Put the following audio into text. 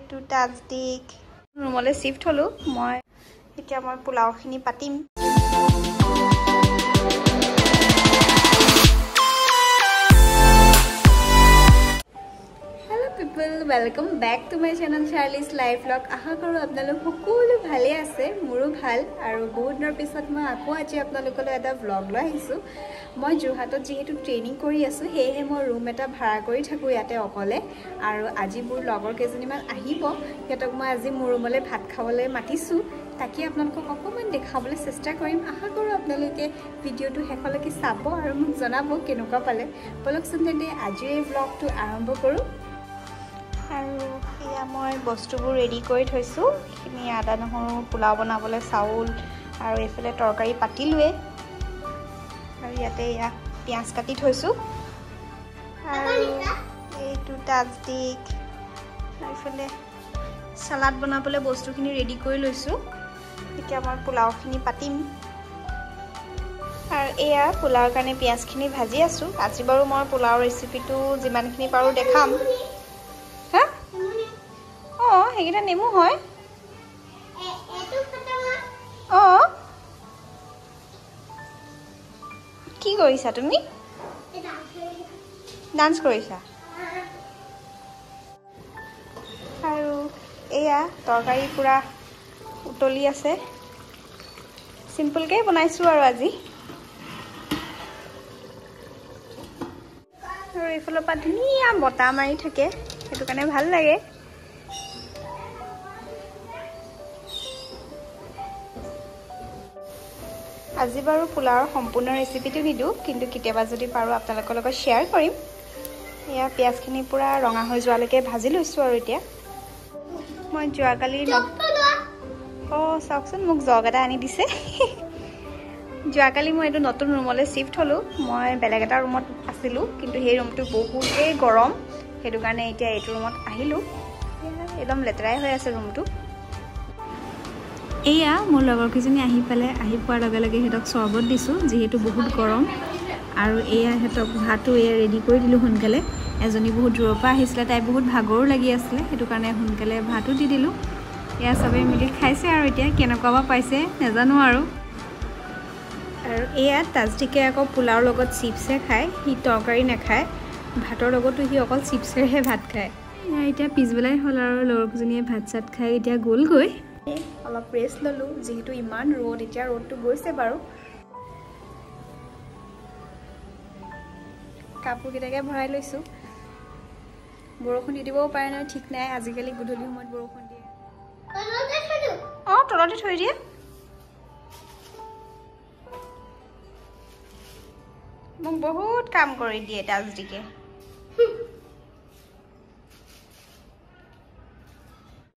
এইটো তাজদিক ৰুমলৈ শিফ্ট হলো মই এতিয়া মই পোলাওখিনি পাতিম welcome back to my channel Charlie's life vlog आशा करूँ आपनालोक सकलो भाले आछे मोरो भाल आरो बहुत दिনৰ পিছত মই আকৌ আজি आपनालोकলৈ এটা व्लॉग লৈ আহিছো মই যোৰহাটত যেহেতু ট্ৰেনিং কৰি আছো হেহে মই ৰুম এটা ভাড়া কৰি থাকো ইয়াতে অকলে আৰু আজি মোৰ লগৰ কেজনীমান আহিব হেতক মই আজি মোৰ ৰুমলৈ ভাত খাবলৈ মাতিছো ताकि आपनालोকক অকমান দেখাবলৈ চেষ্টা কৰিম আশা কৰো আপোনালোকে ভিডিওটো হেকলৈকে চাব আৰু মোক জনাব কেনেকুৱা পালে বলকচোন তেন্তে আজি এই ব্লগটো আৰম্ভ কৰো আৰু ইয়া মই বস্তুবোৰ ৰেডি কৰি থৈছো খিনি আদা নহৰু পোলাও বনাবলৈ চাউল আৰু এফালে তৰকাৰী পাতিলুৱে আৰু ইয়াতে ইয়া পিয়াজ কাটি থৈছো আৰু এইটো তাজদিক এফালে সালাড বনাবলৈ বস্তুখিনি ৰেডি কৰি লৈছো এতিয়া মই পোলাওখিনি পাতিম আৰু এয়া পোলাওৰ কাৰণে পিয়াজখিনি ভাজি আছো আজি বাৰু মই পোলাও ৰেচিপিটো যিমানখিনি পাৰো দেখাম হা হেগিটা নেমু হয় এটো খতম কি কৰিছা তুমি ডান্স কৰিছা আৰু এয়া তৰকাৰী পুৰা উতলি আছে সিম্পল কে বনাইছো আৰু আজি আৰু ইফালৰ পৰা ধুনীয়া বতাহ মাৰি থাকে সেইটো কাৰণে ভাল লাগে আজি বাৰু পোলাওৰ সম্পূৰ্ণ ৰেচিপিটো নিদু কিন্তু কেতিয়াবা যদি পাৰো আপোনালোকৰ লগত শেয়াৰ কৰিম এয়া পিয়াজখিনি পুৰা ৰঙা হৈ যোৱালৈকে ভাজি লৈছো আৰু এতিয়া মই যোৱাকালি চাওকচোন মোক জগ এটা আনি দিছে যোৱাকালি মই এইটো নতুন ৰুমলৈ শিফ্ট হলো মই বেলেগ এটা ৰুমত আছিলো কিন্তু সেই ৰুমটো বহুতেই গৰম সেইটো কাৰণে এতিয়া এইটো ৰুমত আহিলো একদম লেতেৰাই হৈ আছে ৰুমটো এয়া মোৰ লগৰ কিজনী আহি পোৱাৰ লগে লগে হেতক চৰবত দিছো যেহেতু বহুত গৰম আৰু এয়া হেতক ভাতটো এয়া ৰেডি কৰি দিলো সোনকালে এজনী বহুত দূৰৰ পৰা আহিছিলে তাই বহুত ভাগৰো লাগি আছিল সেইটো কাৰণে সোনকালে ভাতটো দি দিলো এয়া সবে মিলি খাইছে আৰু এতিয়া কেনেকুৱা পাইছে নেজানো আৰু এয়া তাজদিকে আকৌ পোলাওৰ লগত চিপছে খায় হি তৰকাৰী নাখায় ভাতৰ লগতো হি অকল চিপছেহে ভাত খায় এতিয়া পিছবেলাই হ'ল আৰু লগৰজনীয়ে ভাত চাত খাই এতিয়া গ'লগৈ অলপ ৰেষ্ট ললো যেহেতু ইমান ৰ'দ এতিয়া ৰ'দটো গৈছে বাৰু কাপোৰ কিটাকে ভৰাই লৈছো বৰষুণ দি দিবও পাৰে নহয় ঠিক নাই আজিকালি গধূলি সময়ত বৰষুণ দিয়ে তলতে থৈ দিয়ে মোক বহুত কাম কৰি দিয়ে তাজদিকে